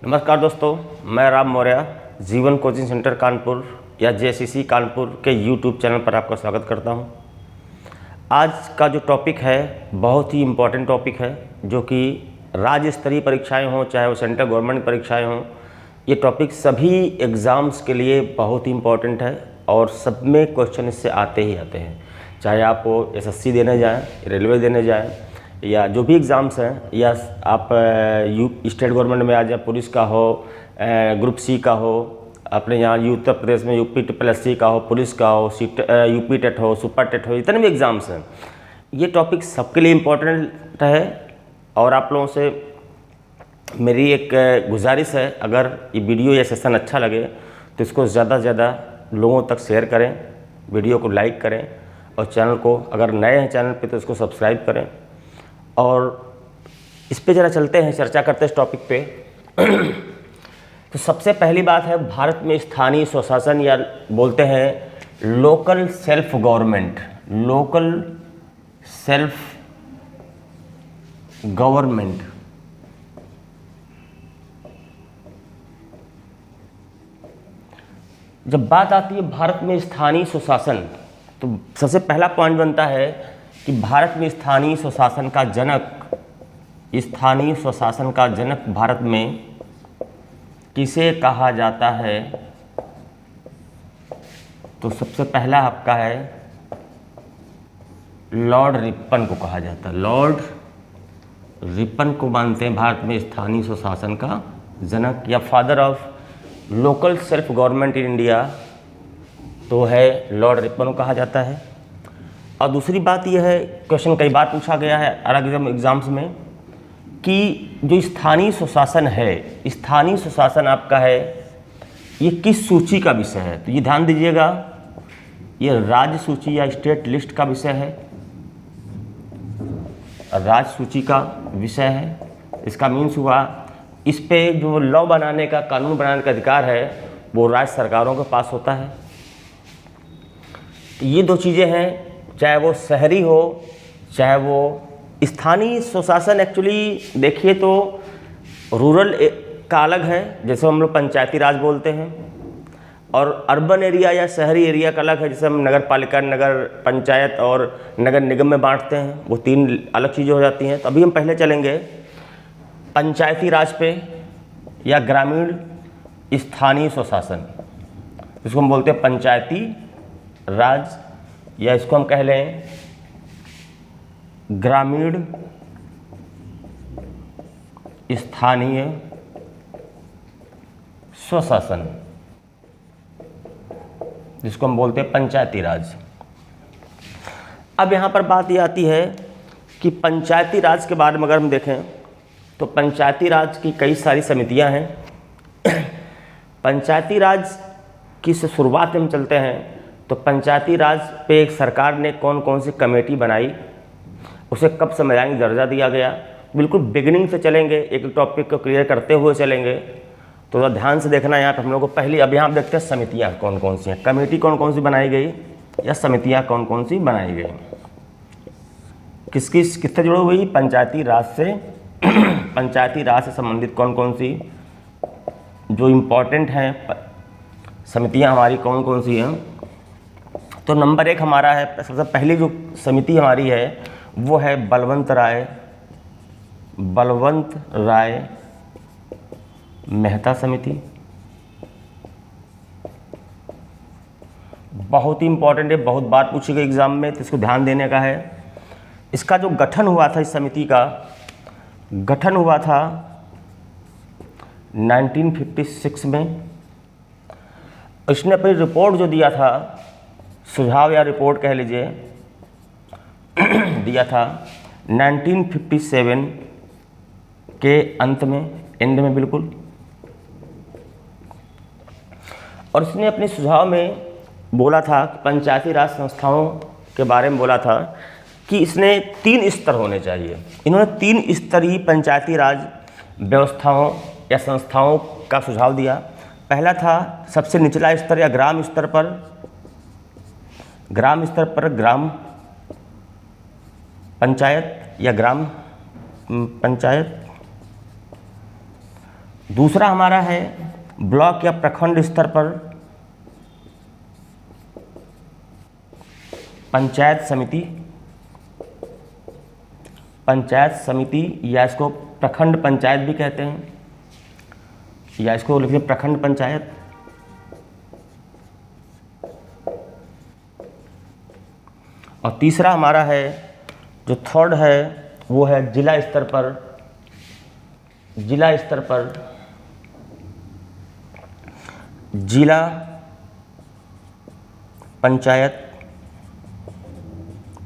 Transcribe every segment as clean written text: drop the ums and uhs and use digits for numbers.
नमस्कार दोस्तों, मैं राम मौर्य जीवन कोचिंग सेंटर कानपुर या जेसीसी कानपुर के यूट्यूब चैनल पर आपका स्वागत करता हूं। आज का जो टॉपिक है बहुत ही इम्पोर्टेंट टॉपिक है, जो कि राज्य स्तरीय परीक्षाएं हों चाहे वो सेंट्रल गवर्नमेंट परीक्षाएं हों। ये टॉपिक सभी एग्ज़ाम्स के लिए बहुत ही इम्पोर्टेंट है और सब में क्वेश्चन इससे आते ही आते हैं। चाहे आप एसएससी देने जाएँ, रेलवे देने जाएँ या जो भी एग्ज़ाम्स हैं, या आप स्टेट गवर्नमेंट में आ जाए, पुलिस का हो, ग्रुप सी का हो, अपने यहाँ उत्तर प्रदेश में UPSSC का हो, पुलिस का हो, यूपी टेट हो, सुपर टेट हो, इतने भी एग्ज़ाम्स हैं। ये टॉपिक सबके लिए इम्पोर्टेंट है और आप लोगों से मेरी एक गुजारिश है, अगर ये वीडियो या सेशन अच्छा लगे तो इसको ज़्यादा से ज़्यादा लोगों तक शेयर करें, वीडियो को लाइक करें और चैनल को, अगर नए हैं चैनल पे तो इसको सब्सक्राइब करें। और इस पे ज़रा चलते हैं, चर्चा करते हैं इस टॉपिक पे। तो सबसे पहली बात है, भारत में स्थानीय स्वशासन या बोलते हैं local self government. Local self government जब बात आती है भारत में स्थानीय स्वशासन, तो सबसे पहला पॉइंट बनता है कि भारत में स्थानीय स्वशासन का जनक भारत में किसे कहा जाता है। तो सबसे पहला आपका है लॉर्ड रिपन को कहा जाता है। लॉर्ड रिपन को मानते हैं भारत में स्थानीय स्वशासन का जनक या father of local self government in India, तो है लॉर्ड रिपन को कहा जाता है। और दूसरी बात यह है, क्वेश्चन कई बार पूछा गया है अलग अलग एग्जाम्स में, कि जो स्थानीय स्वशासन है, स्थानीय स्वशासन आपका है, ये किस सूची का विषय है। तो ये ध्यान दीजिएगा, ये राज्य सूची या स्टेट लिस्ट का विषय है, राज्य सूची का विषय है। इसका मीन्स हुआ, इस पे जो लॉ बनाने का, कानून बनाने का अधिकार है वो राज्य सरकारों के पास होता है। ये दो चीज़ें हैं, चाहे वो शहरी हो चाहे वो स्थानीय स्वशासन। एक्चुअली देखिए तो रूरल का अलग है, जैसे हम लोग पंचायती राज बोलते हैं, और अर्बन एरिया या शहरी एरिया का अलग है, जैसे हम नगर पालिका, नगर पंचायत और नगर निगम में बांटते हैं। वो तीन अलग चीज़ें हो जाती हैं। तो अभी हम पहले चलेंगे पंचायती राज पे या ग्रामीण स्थानीय स्वशासन, इसको हम बोलते हैं पंचायती राज, या इसको हम कह लें ग्रामीण स्थानीय स्वशासन, जिसको हम बोलते हैं पंचायती राज। अब यहाँ पर बात ये आती है कि पंचायती राज के बारे में अगर हम देखें तो पंचायती राज की कई सारी समितियाँ हैं। पंचायती राज की से शुरुआत हम चलते हैं, तो पंचायती राज पे एक सरकार ने कौन कौन सी कमेटी बनाई, उसे कब संवैधानिक दर्जा दिया गया, बिल्कुल बिगिनिंग से चलेंगे, एक टॉपिक को क्लियर करते हुए चलेंगे। तो ध्यान से देखना यहाँ पर हम लोग को। पहले अभी यहाँ देखते हैं समितियाँ कौन कौन सी हैं, कमेटी कौन कौन सी बनाई गई या समितियाँ कौन कौन सी बनाई गई, किससे जुड़ी हुई, पंचायती राज से। पंचायती राज से संबंधित कौन कौन सी जो इम्पोर्टेंट हैं समितियाँ हमारी कौन कौन सी हैं। तो नंबर 1 हमारा है, सबसे पहली जो समिति हमारी है वो है बलवंत राय मेहता समिति। बहुत ही इंपॉर्टेंट है, बहुत बार पूछी गई एग्जाम में, तो इसको ध्यान देने का है। इसका जो गठन हुआ था, इस समिति का गठन हुआ था 1956 में। इसने अपनी रिपोर्ट जो दिया था, सुझाव या रिपोर्ट कह लीजिए, दिया था 1957 के अंत में, एंड में बिल्कुल। और इसने अपने सुझाव में बोला था कि पंचायती राज संस्थाओं के बारे में बोला था कि इसने 3 स्तर होने चाहिए। इन्होंने 3 स्तरीय पंचायती राज व्यवस्थाओं या संस्थाओं का सुझाव दिया। पहला था सबसे निचला स्तर या ग्राम स्तर पर ग्राम पंचायत या ग्राम पंचायत, दूसरा हमारा है ब्लॉक या प्रखंड स्तर पर पंचायत समिति, पंचायत समिति या इसको प्रखंड पंचायत भी कहते हैं, या इसको लिखिए प्रखंड पंचायत। और तीसरा हमारा है जो थर्ड है वो है जिला स्तर पर, जिला स्तर पर जिला पंचायत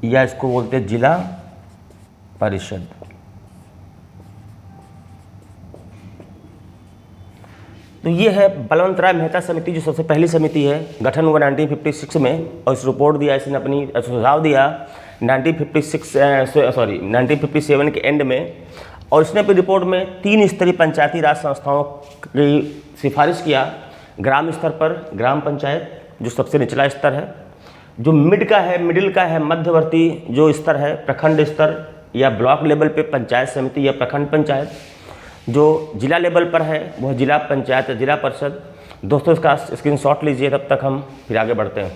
या इसको बोलते हैं जिला परिषद। तो ये है बलवंतराय मेहता समिति जो सबसे पहली समिति है, गठन हुआ 1956 में, और इस रिपोर्ट दिया, इसने अपनी सुझाव दिया 1957 के एंड में। और इसने अपनी रिपोर्ट में 3 स्तरीय पंचायती राज संस्थाओं की सिफारिश किया। ग्राम स्तर पर ग्राम पंचायत जो सबसे निचला स्तर है, जो मिड का है, मिडिल का है, मध्यवर्ती जो स्तर है प्रखंड स्तर या ब्लॉक लेवल पे पंचायत समिति या प्रखंड पंचायत, जो जिला लेवल पर है वह जिला पंचायत या जिला परिषद। दोस्तों इसका स्क्रीनशॉट लीजिए, तब तक हम फिर आगे बढ़ते हैं।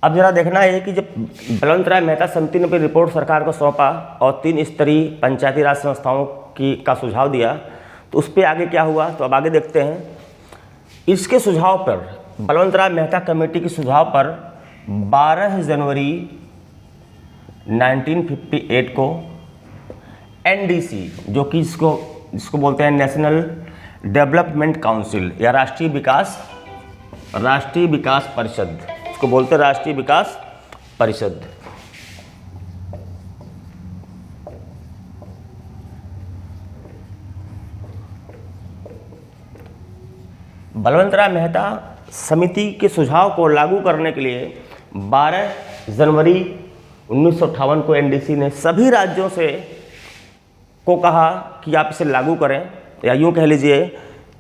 अब जरा देखना है कि जब बलवंतराय मेहता समिति ने अपनी रिपोर्ट सरकार को सौंपा और 3 स्तरीय पंचायती राज संस्थाओं का सुझाव दिया, तो उस पर आगे क्या हुआ, तो अब आगे देखते हैं। इसके सुझाव पर, बलवंतराय मेहता कमेटी के सुझाव पर 12 जनवरी 1958 को NDC जो कि जिसको बोलते हैं नेशनल डेवलपमेंट काउंसिल या राष्ट्रीय विकास परिषद, इसको बोलते हैं राष्ट्रीय विकास परिषद। बलवंतराय मेहता समिति के सुझाव को लागू करने के लिए 12 जनवरी 1958 को NDC ने सभी राज्यों से को कहा कि आप इसे लागू करें, या यूँ कह लीजिए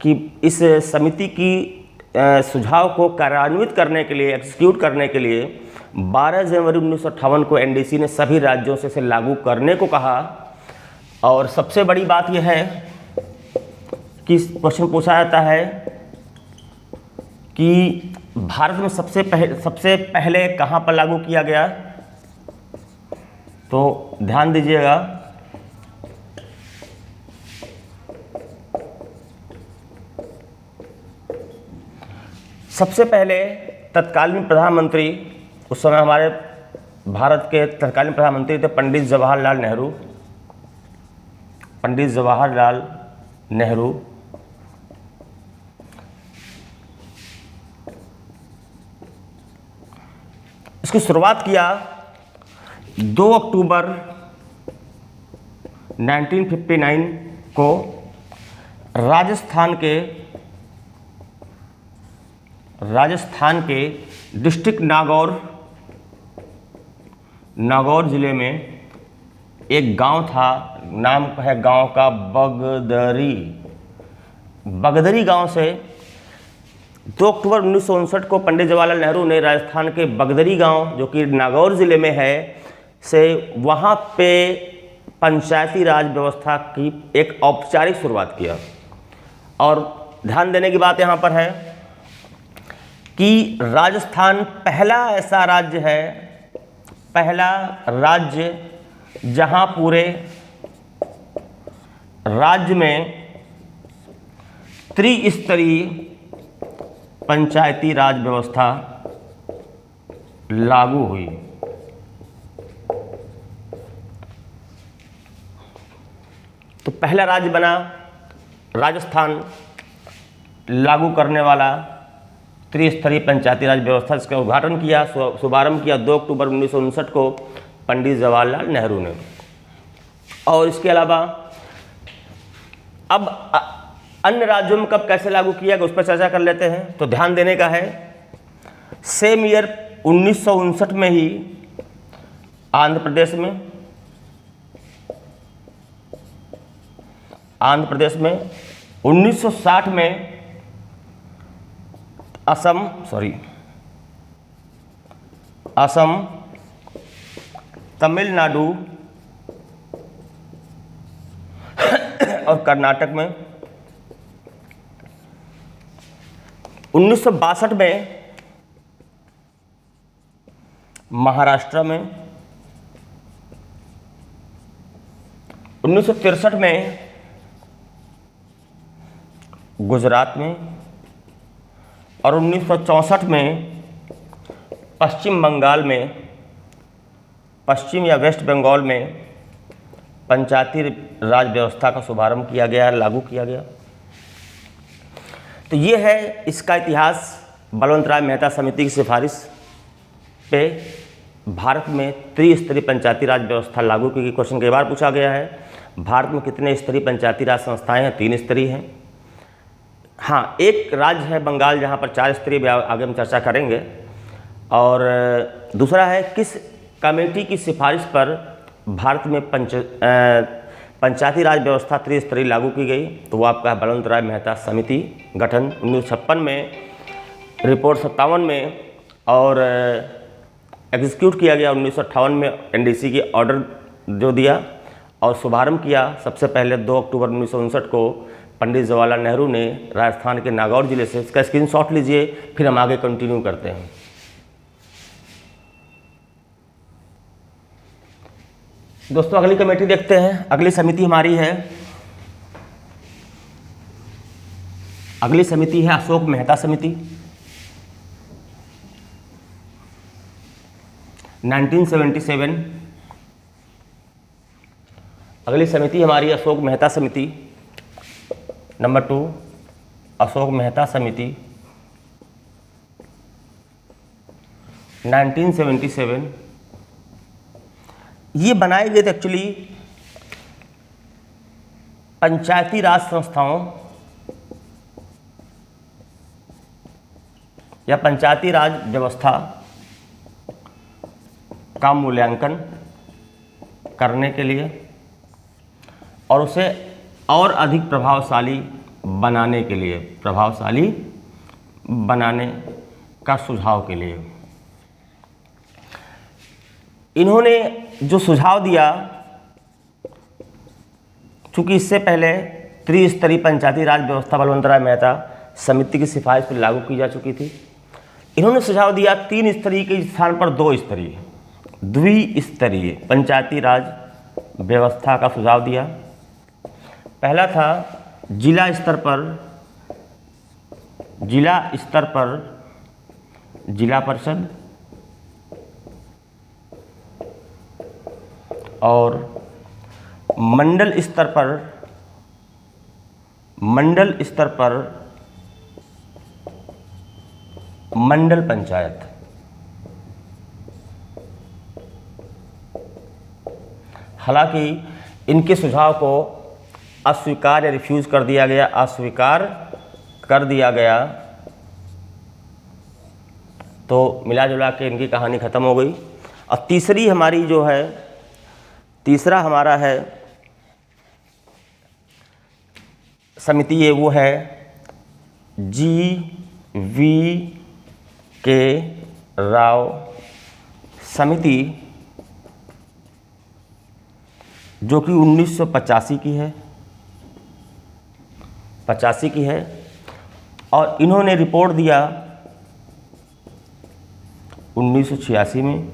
कि इस समिति की सुझाव को कार्यान्वित करने के लिए, एग्जीक्यूट करने के लिए 12 जनवरी 1958 को NDC ने सभी राज्यों से इसे लागू करने को कहा। और सबसे बड़ी बात यह है कि क्वेश्चन पूछा जाता है कि भारत में सबसे पहले कहाँ पर लागू किया गया, तो ध्यान दीजिएगा। सबसे पहले तत्कालीन प्रधानमंत्री, उस समय हमारे भारत के तत्कालीन प्रधानमंत्री थे पंडित जवाहरलाल नेहरू। पंडित जवाहरलाल नेहरू इसकी शुरुआत किया 2 अक्टूबर 1959 को राजस्थान के डिस्ट्रिक्ट नागौर जिले में एक गांव था, नाम है गांव का बगदरी गांव से 2 अक्टूबर 1959 को पंडित जवाहरलाल नेहरू ने राजस्थान के बगदरी गांव जो कि नागौर ज़िले में है से वहाँ पे पंचायती राज व्यवस्था की एक औपचारिक शुरुआत किया। और ध्यान देने की बात यहाँ पर है कि राजस्थान पहला ऐसा राज्य है, पहला राज्य जहाँ पूरे राज्य में त्रिस्तरीय पंचायती राज व्यवस्था लागू हुई। तो पहला राज्य बना राजस्थान लागू करने वाला त्रिस्तरीय पंचायती राज व्यवस्था, इसका उद्घाटन किया, शुभारंभ किया 2 अक्टूबर 1959 को पंडित जवाहरलाल नेहरू ने। और इसके अलावा अब अन्य राज्यों में कब कैसे लागू किया गया उस पर चर्चा कर लेते हैं। तो ध्यान देने का है, सेम ईयर 1959 में ही आंध्र प्रदेश में 1960 में असम, तमिलनाडु और कर्नाटक में। 1962 में महाराष्ट्र में। 1963 में गुजरात में। और 1964 में पश्चिम बंगाल में, पश्चिम या वेस्ट बंगाल में पंचायती राज व्यवस्था का शुभारंभ किया गया, लागू किया गया। तो ये है इसका इतिहास। बलवंत राय मेहता समिति की सिफारिश पे भारत में त्रिस्तरीय पंचायती राज व्यवस्था लागू की गई। क्वेश्चन कई बार पूछा गया है, भारत में कितने स्तरीय पंचायती राज संस्थाएं हैं? 3 स्तरीय हैं। हाँ, एक राज्य है बंगाल जहाँ पर 4 स्तरीय, आगे हम चर्चा करेंगे। और दूसरा है, किस कमेटी की सिफारिश पर भारत में पंचायती राज व्यवस्था त्रिस्तरीय लागू की गई? तो वो आपका है बलवंत राय मेहता समिति, गठन 1956 में, रिपोर्ट 57 में, और एग्जीक्यूट किया गया 1958 में। एनडीसी की ऑर्डर जो दिया और शुभारंभ किया सबसे पहले 2 अक्टूबर 1959 को पंडित जवाहरलाल नेहरू ने राजस्थान के नागौर जिले से। इसका स्क्रीनशॉट लीजिए, फिर हम आगे कंटिन्यू करते हैं। दोस्तों अगली कमेटी देखते हैं। अगली समिति हमारी है, अगली समिति है अशोक मेहता समिति, 1977। अगली समिति हमारी अशोक मेहता समिति नंबर 2, अशोक मेहता समिति 1977। ये बनाए गए थे एक्चुअली पंचायती राज संस्थाओं या पंचायती राज व्यवस्था का मूल्यांकन करने के लिए और उसे और अधिक प्रभावशाली बनाने के लिए, प्रभावशाली बनाने का सुझाव के लिए। इन्होंने जो सुझाव दिया, चूँकि इससे पहले त्रिस्तरीय पंचायती राज व्यवस्था बलवंत राय मेहता समिति की सिफारिश पर लागू की जा चुकी थी, इन्होंने सुझाव दिया 3 स्तरीय के स्थान पर 2 स्तरीय, द्विस्तरीय पंचायती राज व्यवस्था का सुझाव दिया। पहला था जिला स्तर पर जिला परिषद और मंडल स्तर पर मंडल पंचायत। हालांकि इनके सुझाव को अस्वीकार या रिफ्यूज कर दिया गया, अस्वीकार कर दिया गया, तो मिला जुला के इनकी कहानी ख़त्म हो गई। और तीसरी हमारी जो है, तीसरा हमारा है समिति, ये वो है GV.K. राव समिति, जो कि 1985 की है, 85 की है। और इन्होंने रिपोर्ट दिया 1986 में।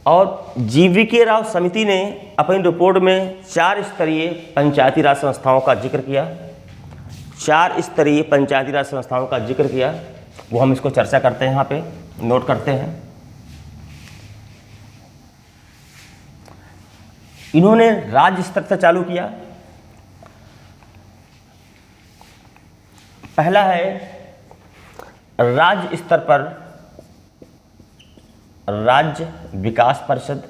और GV.K. राव समिति ने अपनी रिपोर्ट में 4 स्तरीय पंचायती राज संस्थाओं का जिक्र किया, 4 स्तरीय पंचायती राज संस्थाओं का जिक्र किया। वो हम इसको चर्चा करते हैं, यहाँ पे नोट करते हैं। इन्होंने राज्य स्तर से चालू किया। पहला है राज्य स्तर पर राज्य विकास परिषद,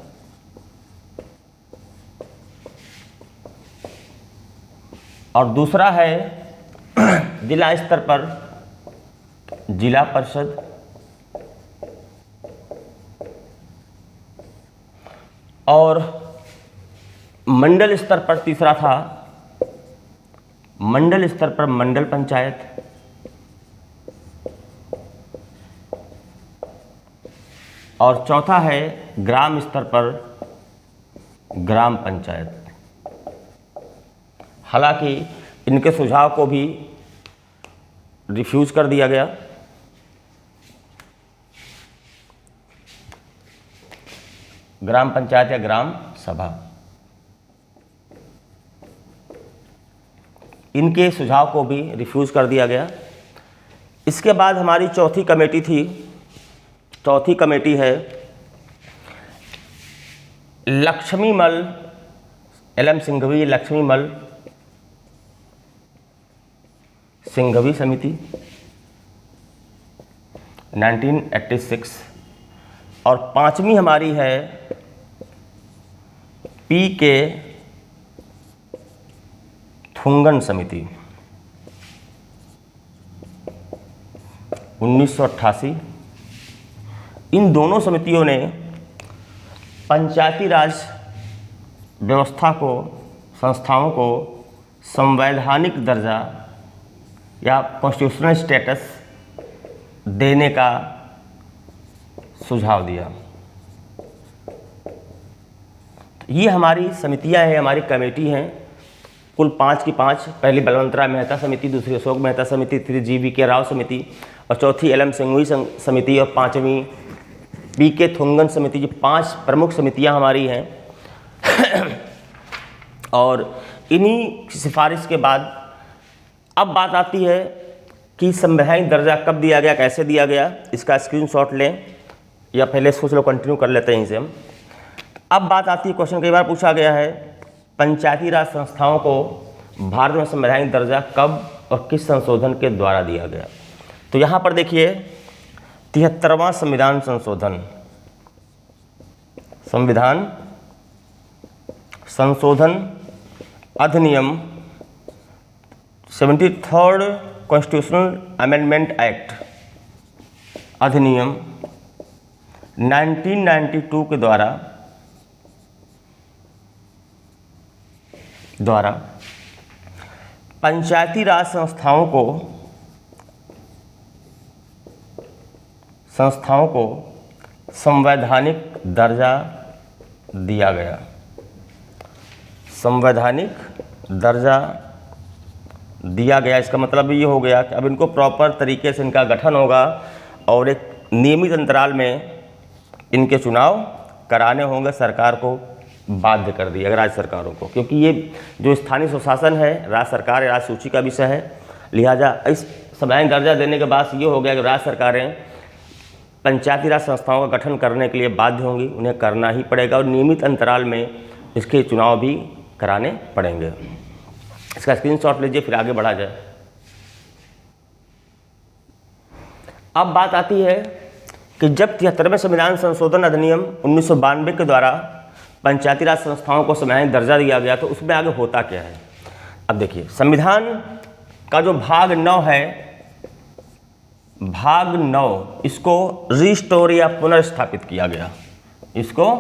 और दूसरा है जिला स्तर पर जिला परिषद, और मंडल स्तर पर तीसरा था मंडल स्तर पर मंडल पंचायत, और चौथा है ग्राम स्तर पर ग्राम पंचायत। हालांकि इनके सुझाव को भी रिफ्यूज़ कर दिया गया। ग्राम पंचायत या ग्राम सभा, इनके सुझाव को भी रिफ्यूज़ कर दिया गया। इसके बाद हमारी चौथी कमेटी थी। चौथी कमेटी है लक्ष्मीमल एल.एम. सिंघवी लक्ष्मीमल सिंघवी समिति 1986। और पांचवी हमारी है पी.के. थुंगन समिति 1988। इन दोनों समितियों ने पंचायती राज व्यवस्था को, संस्थाओं को संवैधानिक दर्जा या कॉन्स्टिट्यूशनल स्टेटस देने का सुझाव दिया। ये हमारी समितियां हैं, हमारी कमेटी हैं, कुल 5 की 5। पहली बलवंतराव मेहता समिति, दूसरी अशोक मेहता समिति, तीसरी जी.वी.के. राव समिति और चौथी एल.एम. सिंघवी समिति और पांचवी पी.के. थुंगन समिति। ये 5 प्रमुख समितियां हमारी हैं। और इन्हीं सिफारिश के बाद अब बात आती है कि संवैधानिक दर्जा कब दिया गया, कैसे दिया गया। इसका स्क्रीनशॉट लें या पहले इसको चलो कंटिन्यू कर लेते हैं इनसे हम। अब बात आती है, क्वेश्चन कई बार पूछा गया है, पंचायती राज संस्थाओं को भारत में संवैधानिक दर्जा कब और किस संशोधन के द्वारा दिया गया। तो यहाँ पर देखिए 73वां संविधान संशोधन, संविधान संशोधन अधिनियम 73rd कॉन्स्टिट्यूशनल अमेंडमेंट एक्ट अधिनियम 1992 के द्वारा पंचायती राज संस्थाओं को संवैधानिक दर्जा दिया गया। संवैधानिक दर्जा दिया गया, इसका मतलब ये हो गया कि अब इनको प्रॉपर तरीके से इनका गठन होगा और एक नियमित अंतराल में इनके चुनाव कराने होंगे। सरकार को बाध्य कर दिया राज्य सरकारों को, क्योंकि ये जो स्थानीय स्वशासन है राज्य सरकार या राज्य सूची का विषय है। लिहाजा इस संवैधानिक दर्जा देने के बाद ये हो गया कि राज्य सरकारें पंचायती राज संस्थाओं का गठन करने के लिए बाध्य होंगी, उन्हें करना ही पड़ेगा और नियमित अंतराल में इसके चुनाव भी कराने पड़ेंगे। इसका स्क्रीनशॉट लीजिए, फिर आगे बढ़ा जाए। अब बात आती है कि जब 73वें संविधान संशोधन अधिनियम 1992 के द्वारा पंचायती राज संस्थाओं को संवैधानिक दर्जा दिया गया, तो उसमें आगे होता क्या है। अब देखिए, संविधान का जो भाग 9 है, भाग 9, इसको रिस्टोर या पुनर्स्थापित किया गया। इसको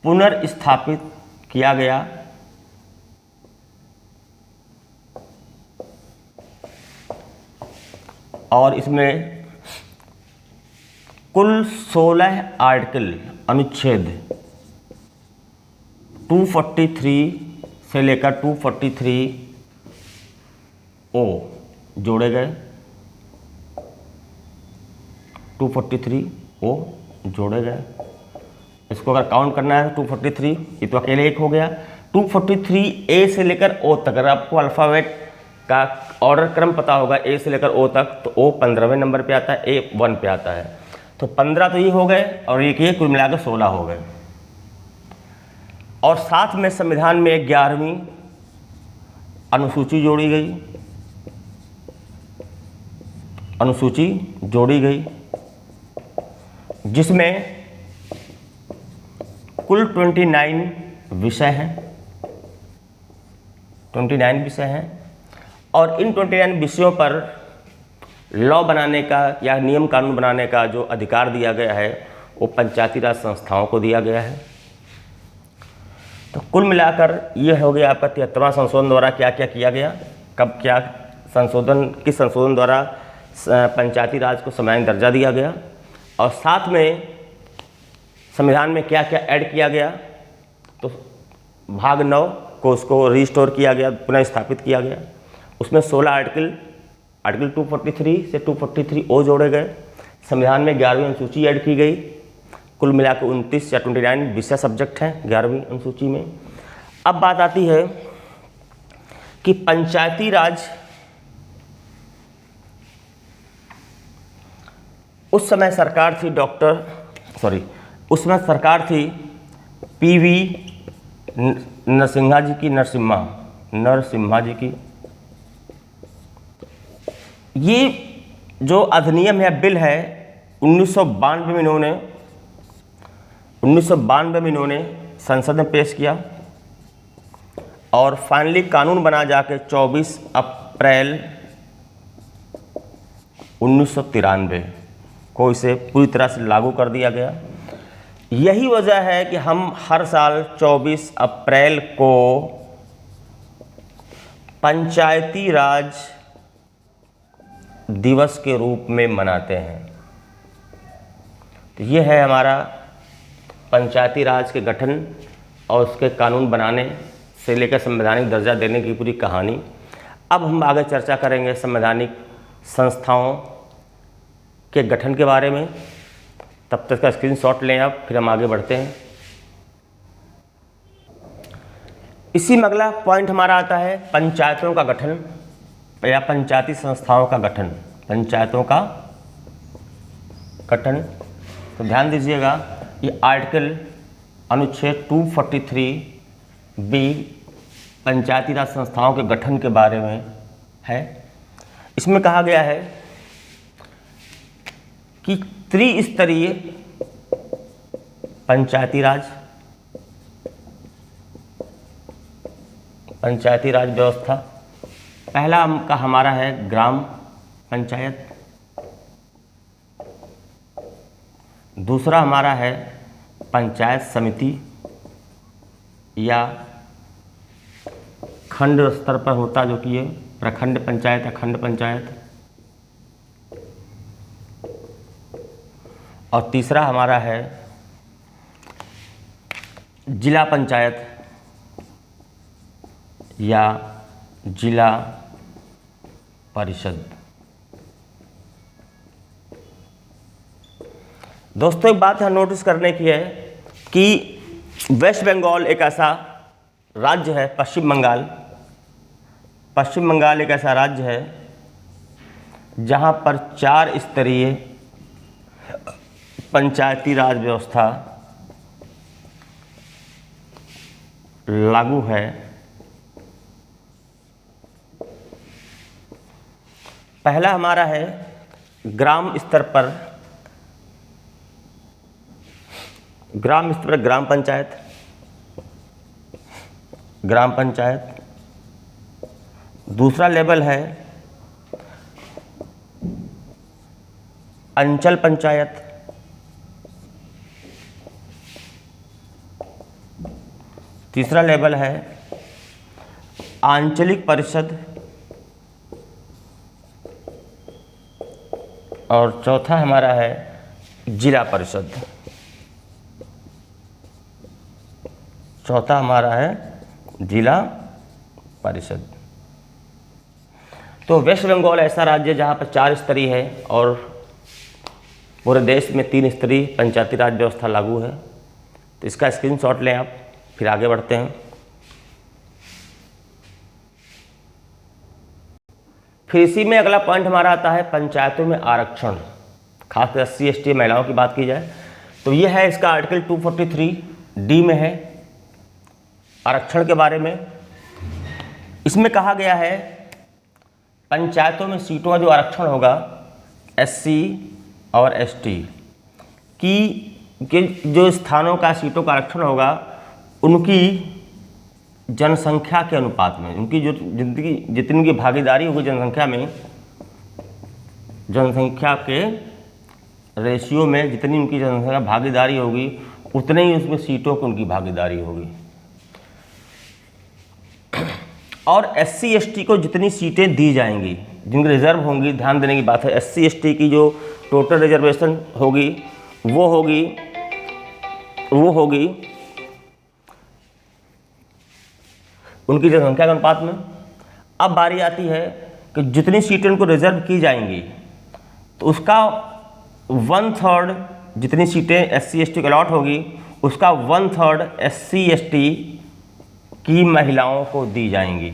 पुनर्स्थापित किया गया। और इसमें कुल 16 आर्टिकल, अनुच्छेद 243 से लेकर 243O जोड़े गए। 243O जोड़े गए। इसको अगर काउंट करना है 243, ये तो अकेले एक हो गया। 243A से लेकर O तक, अगर आपको अल्फ़ाबेट का ऑर्डर क्रम पता होगा A से लेकर O तक, तो O 15वें नंबर पे आता है, A 1 पे आता है। तो 15 तो ये हो गए और ये कुल मिलाकर 16 हो गए। और साथ में संविधान में 11वीं अनुसूची जोड़ी गई, अनुसूची जोड़ी गई, जिसमें कुल 29 विषय हैं, 29 विषय हैं। और इन 29 विषयों पर लॉ बनाने का या नियम कानून बनाने का जो अधिकार दिया गया है, वो पंचायती राज संस्थाओं को दिया गया है। तो कुल मिलाकर ये हो गया आपका 73वां संशोधन द्वारा क्या क्या किया गया, कब क्या संशोधन, किस संशोधन द्वारा पंचायती राज को संवैधानिक दर्जा दिया गया, और साथ में संविधान में क्या क्या ऐड किया गया। तो भाग 9 उसको रिस्टोर किया गया, पुनः स्थापित किया गया। उसमें 16 आर्टिकल 243 से 243 ओ जोड़े गए। संविधान में 11वीं अनुसूची ऐड की गई। कुल मिलाकर 29 या 29 विषय सब्जेक्ट हैं 11वीं अनुसूची में। अब बात आती है कि पंचायती राज उस समय सरकार थी पीवी नरसिम्हा जी की। ये जो अधिनियम है, बिल है, 1992 में इन्होंने संसद में पेश किया और फाइनली कानून बना जाके 24 अप्रैल 1993 को इसे पूरी तरह से लागू कर दिया गया। यही वजह है कि हम हर साल 24 अप्रैल को पंचायती राज दिवस के रूप में मनाते हैं। तो ये है हमारा पंचायती राज के गठन और उसके कानून बनाने से लेकर संवैधानिक दर्जा देने की पूरी कहानी। अब हम आगे चर्चा करेंगे संवैधानिक संस्थाओं के गठन के बारे में। तब तक का स्क्रीनशॉट लें आप, फिर हम आगे बढ़ते हैं। इसी में अगला पॉइंट हमारा आता है पंचायतों का गठन या पंचायती संस्थाओं का गठन। पंचायतों का गठन, तो ध्यान दीजिएगा, ये आर्टिकल अनुच्छेद 243 बी पंचायती राज संस्थाओं के गठन के बारे में है। इसमें कहा गया है कि त्रिस्तरीय पंचायती राज व्यवस्था। पहला का हमारा है ग्राम पंचायत, दूसरा हमारा है पंचायत समिति या खंड स्तर पर होता जो कि ये प्रखंड पंचायत या खंड पंचायत, और तीसरा हमारा है जिला पंचायत या जिला परिषद। दोस्तों एक बात यहाँ नोटिस करने की है कि वेस्ट बंगाल एक ऐसा राज्य है, पश्चिम बंगाल एक ऐसा राज्य है जहाँ पर 4 स्तरीय पंचायती राज व्यवस्था लागू है। पहला हमारा है ग्राम स्तर पर ग्राम पंचायत। दूसरा लेवल है अंचल पंचायत। तीसरा लेवल है आंचलिक परिषद और चौथा हमारा है जिला परिषद। तो वेस्ट बंगाल ऐसा राज्य जहाँ पर 4 स्तरीय है और पूरे देश में 3 स्तरीय पंचायती राज व्यवस्था लागू है। तो इसका स्क्रीनशॉट लें आप, फिर आगे बढ़ते हैं। फिर इसी में अगला पॉइंट हमारा आता है पंचायतों में आरक्षण, खासकर SC ST महिलाओं की बात की जाए तो यह है, इसका आर्टिकल 243 डी में है आरक्षण के बारे में। इसमें कहा गया है पंचायतों में सीटों का जो आरक्षण होगा SC और ST की जो स्थानों का सीटों का आरक्षण होगा उनकी जनसंख्या के अनुपात में, उनकी जो जितनी उनकी भागीदारी होगी जनसंख्या के रेशियो में, जितनी उनकी जनसंख्या भागीदारी होगी उतने ही उसमें सीटों की उनकी भागीदारी होगी। और SC ST को जितनी सीटें दी जाएंगी, जिनकी रिजर्व होंगी, ध्यान देने की बात है, SC ST की जो टोटल रिजर्वेशन होगी वो होगी उनकी जनसंख्या के अनुपात में। अब बारी आती है कि जितनी सीटें उनको रिजर्व की जाएंगी तो उसका 1/3, जितनी सीटें SC/ST को अलॉट होगी उसका 1/3 SC/ST की महिलाओं को दी जाएंगी,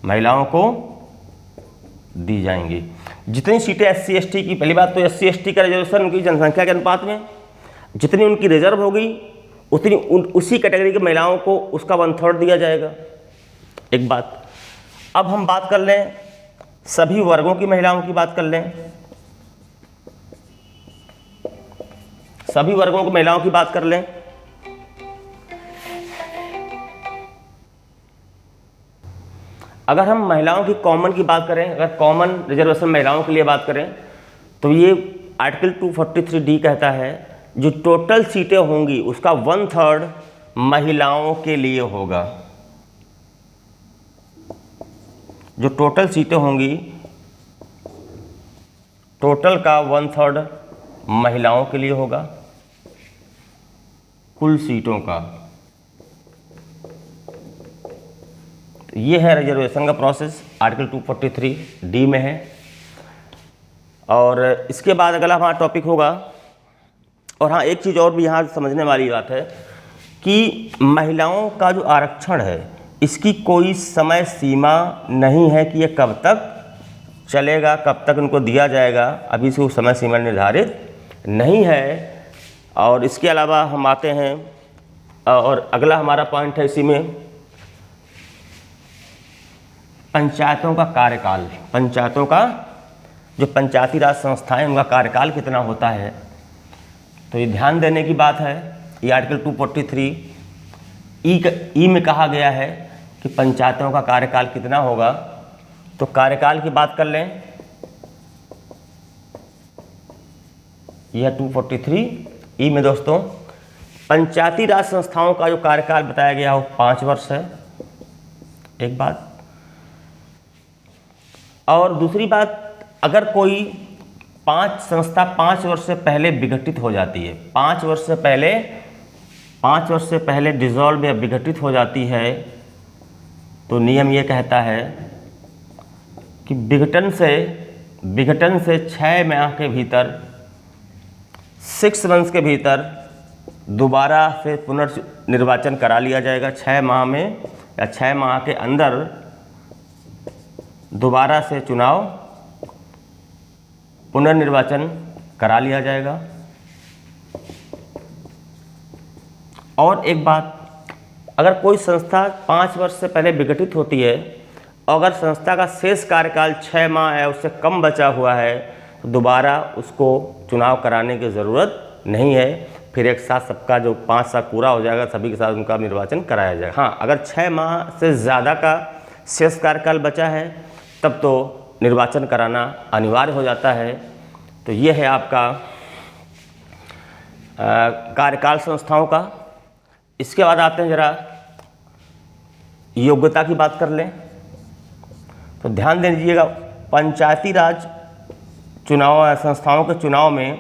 महिलाओं को दी जाएंगी। जितनी सीटें SC/ST की, पहली बात तो SC/ST का रिजर्वेशन उनकी जनसंख्या के अनुपात में, जितनी उनकी रिजर्व होगी उतनी उसी कैटेगरी की महिलाओं को उसका 1/3 दिया जाएगा। एक बात। अब हम बात कर लें सभी वर्गों की महिलाओं की बात कर लें, सभी वर्गों की महिलाओं की बात कर लें। अगर हम महिलाओं की कॉमन की बात करें, अगर कॉमन रिजर्वेशन महिलाओं के लिए बात करें तो ये आर्टिकल 243D कहता है जो टोटल सीटें होंगी उसका 1/3 महिलाओं के लिए होगा। जो टोटल सीटें होंगी, टोटल का 1/3 महिलाओं के लिए होगा, कुल सीटों का। ये है रिजर्वेशन का प्रोसेस, आर्टिकल 243D में है। और इसके बाद अगला हमारा टॉपिक होगा, और हाँ एक चीज़ और भी यहाँ समझने वाली बात है कि महिलाओं का जो आरक्षण है इसकी कोई समय सीमा नहीं है कि ये कब तक चलेगा, कब तक उनको दिया जाएगा, अभी से वो समय सीमा निर्धारित नहीं है। और इसके अलावा हम आते हैं, और अगला हमारा पॉइंट है इसी में पंचायतों का कार्यकाल। पंचायतों का, जो पंचायती राज संस्थाएं उनका कार्यकाल कितना होता है, तो ये ध्यान देने की बात है। ये आर्टिकल 243E में कहा गया है कि पंचायतों का कार्यकाल कितना होगा। तो कार्यकाल की बात कर लें, यह 243E में दोस्तों पंचायती राज संस्थाओं का जो कार्यकाल बताया गया वो 5 वर्ष है। एक बात। और दूसरी बात, अगर कोई 5 वर्ष से पहले विघटित हो जाती है, 5 वर्ष से पहले डिसॉल्व या विघटित हो जाती है, तो नियम ये कहता है कि विघटन से 6 माह के भीतर, 6 मंथ्स के भीतर दोबारा से पुनर्निर्वाचन करा लिया जाएगा। 6 माह में या 6 माह के अंदर दोबारा से चुनाव, पुनर्निर्वाचन करा लिया जाएगा। और एक बात, अगर कोई संस्था 5 वर्ष से पहले विघटित होती है और अगर संस्था का शेष कार्यकाल 6 माह है, उससे कम बचा हुआ है, तो दोबारा उसको चुनाव कराने की ज़रूरत नहीं है। फिर एक साथ सबका जो 5 साल पूरा हो जाएगा, सभी के साथ उनका निर्वाचन कराया जाएगा। हाँ, अगर 6 माह से ज़्यादा का शेष कार्यकाल बचा है तब तो निर्वाचन कराना अनिवार्य हो जाता है। तो ये है आपका कार्यकाल संस्थाओं का। इसके बाद आते हैं जरा योग्यता की बात कर लें। तो ध्यान दे दीजिएगा, पंचायती राज चुनाव संस्थाओं के चुनाव में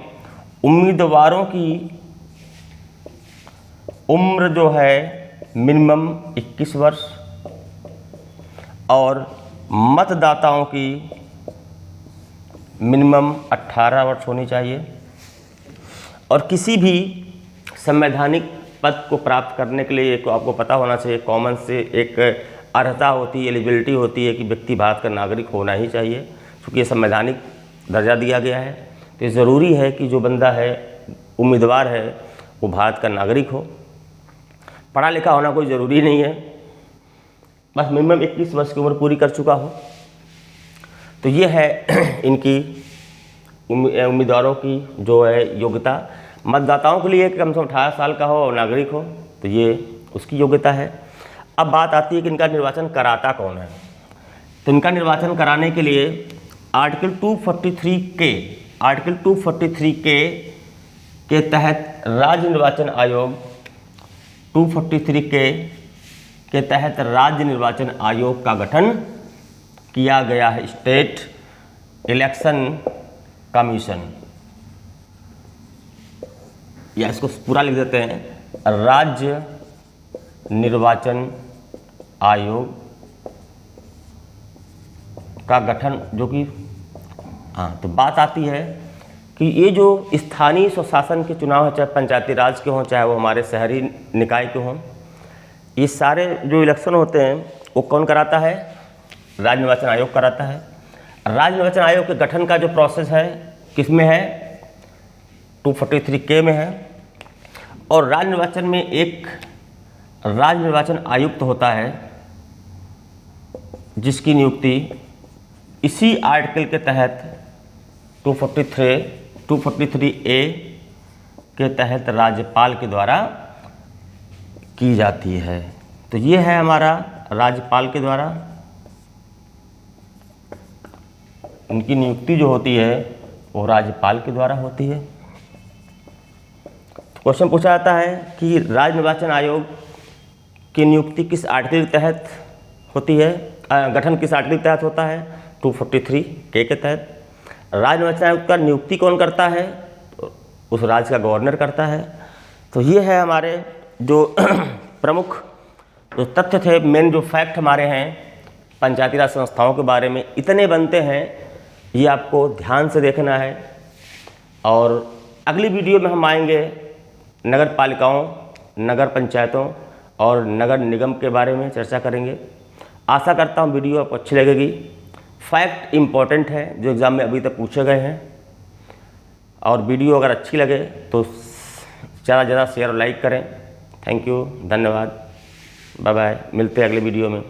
उम्मीदवारों की उम्र जो है मिनिमम 21 वर्ष और मतदाताओं की मिनिमम 18 वर्ष होनी चाहिए। और किसी भी संवैधानिक पद को प्राप्त करने के लिए आपको पता होना चाहिए, कॉमन से एक अर्हता होती है, एलिजिबिलिटी होती है कि व्यक्ति भारत का नागरिक होना ही चाहिए। क्योंकि ये संवैधानिक दर्जा दिया गया है, तो ज़रूरी है कि जो बंदा है, उम्मीदवार है, वो भारत का नागरिक हो। पढ़ा लिखा होना कोई ज़रूरी नहीं है, बस मिनिमम 21 वर्ष की उम्र पूरी कर चुका हो। तो ये है इनकी उम्मीदवारों की जो है योग्यता। मतदाताओं के लिए कम से कम 18 साल का हो और नागरिक हो, तो ये उसकी योग्यता है। अब बात आती है कि इनका निर्वाचन कराता कौन है। तो इनका निर्वाचन कराने के लिए आर्टिकल 243 के तहत राज्य निर्वाचन आयोग 243 के तहत राज्य निर्वाचन आयोग का गठन किया गया है, स्टेट इलेक्शन कमीशन, या इसको पूरा लिख देते हैं राज्य निर्वाचन आयोग का गठन, जो कि तो बात आती है कि ये जो स्थानीय स्वशासन के चुनाव है, चाहे पंचायती राज के हों, चाहे वो हमारे शहरी निकाय के हों, ये सारे जो इलेक्शन होते हैं वो कौन कराता है? राज्य निर्वाचन आयोग कराता है। राज्य निर्वाचन आयोग के गठन का जो प्रोसेस है किस में है? 243K में है। और राज्य निर्वाचन में एक राज्य निर्वाचन आयुक्त होता है जिसकी नियुक्ति इसी आर्टिकल के तहत 243A के तहत राज्यपाल के द्वारा की जाती है। तो ये है हमारा राज्यपाल के द्वारा इनकी नियुक्ति जो होती है वो राज्यपाल के द्वारा होती है। क्वेश्चन पूछा जाता है कि राज्य निर्वाचन आयोग की नियुक्ति किस आर्टिकल के तहत होती है, गठन किस आर्टिकल के तहत होता है? 243K के तहत। राज्य निर्वाचन आयोग का नियुक्ति कौन करता है? उस राज्य का गवर्नर करता है। तो ये है हमारे जो प्रमुख जो तथ्य थे, मेन जो फैक्ट हमारे हैं पंचायती राज संस्थाओं के बारे में, इतने बनते हैं, ये आपको ध्यान से देखना है। और अगली वीडियो में हम आएंगे नगर पालिकाओं, नगर पंचायतों और नगर निगम के बारे में चर्चा करेंगे। आशा करता हूँ वीडियो आपको अच्छी लगेगी। फैक्ट इम्पॉर्टेंट है जो एग्ज़ाम में अभी तक पूछे गए हैं। और वीडियो अगर अच्छी लगे तो ज़्यादा से ज़्यादा शेयर और लाइक करें। थैंक यू, धन्यवाद, बाय बाय। मिलते हैं अगले वीडियो में।